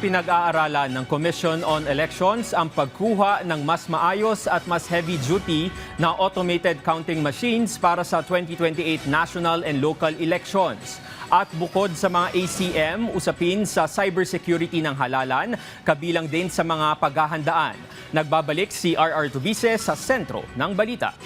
pinag-aaralan ng Commission on Elections ang pagkuha ng mas maayos at mas heavy-duty na automated counting machines para sa 2028 national and local elections. At bukod sa mga ACM, usapin sa cybersecurity ng halalan, kabilang din sa mga paghahandaan. Nagbabalik si RR Tubice sa sentro ng balita.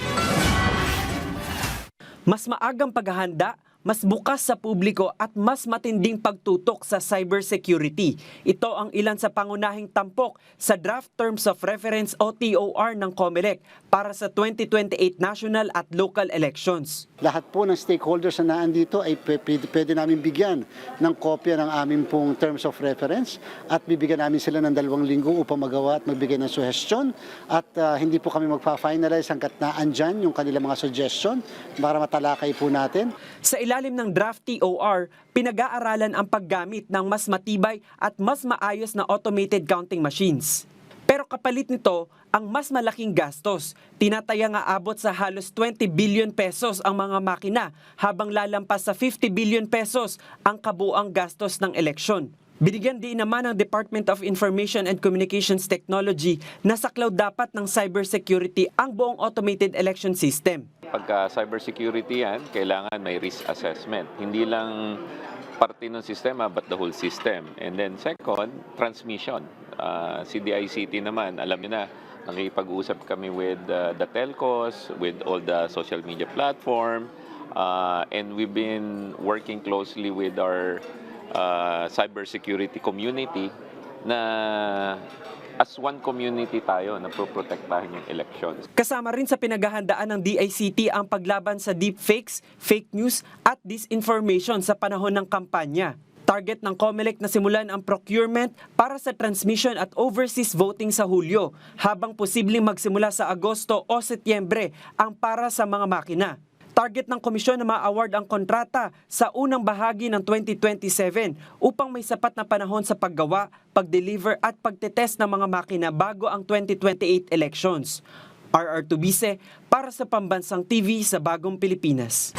Mas maagang paghahanda, mas bukas sa publiko at mas matinding pagtutok sa cybersecurity. Ito ang ilan sa pangunahing tampok sa Draft Terms of Reference o TOR ng COMELEC para sa 2028 national at local elections. Lahat po ng stakeholders na naandito ay pwede namin bigyan ng kopya ng aming pong Terms of Reference at bibigyan namin sila ng 2 linggo upang magawa at magbigay ng suggestion at hindi po kami magpa-finalize hanggat naandyan yung kanilang mga suggestion para matalakay po natin. Sa ilalim ng draft TOR, pinag-aaralan ang paggamit ng mas matibay at mas maayos na automated counting machines. Pero kapalit nito, ang mas malaking gastos. Tinatayang aabot sa halos 20 billion pesos ang mga makina, habang lalampas sa 50 billion pesos ang kabuuang gastos ng eleksyon. Binigyan din naman ng Department of Information and Communications Technology na saklaw dapat ng cybersecurity ang buong automated election system. Pagka cybersecurity yan, kailangan may risk assessment. Hindi lang parte ng sistema but the whole system. And then second, transmission. Si DICT naman, alam niyo na, nakikipag-usap kami with the telcos, with all the social media platform, and we've been working closely with our cybersecurity community na as one community tayo na proprotektahan yung elections. Kasama rin sa pinaghahandaan ng DICT ang paglaban sa deepfakes, fake news at disinformation sa panahon ng kampanya. Target ng COMELEC na simulan ang procurement para sa transmission at overseas voting sa Hulyo, habang posibleng magsimula sa Agosto o Setyembre ang para sa mga makina. Target ng komisyon na ma-award ang kontrata sa unang bahagi ng 2027 upang may sapat na panahon sa paggawa, pag-deliver at pagtetest ng mga makina bago ang 2028 elections. RR Tubice para sa Pambansang TV sa Bagong Pilipinas.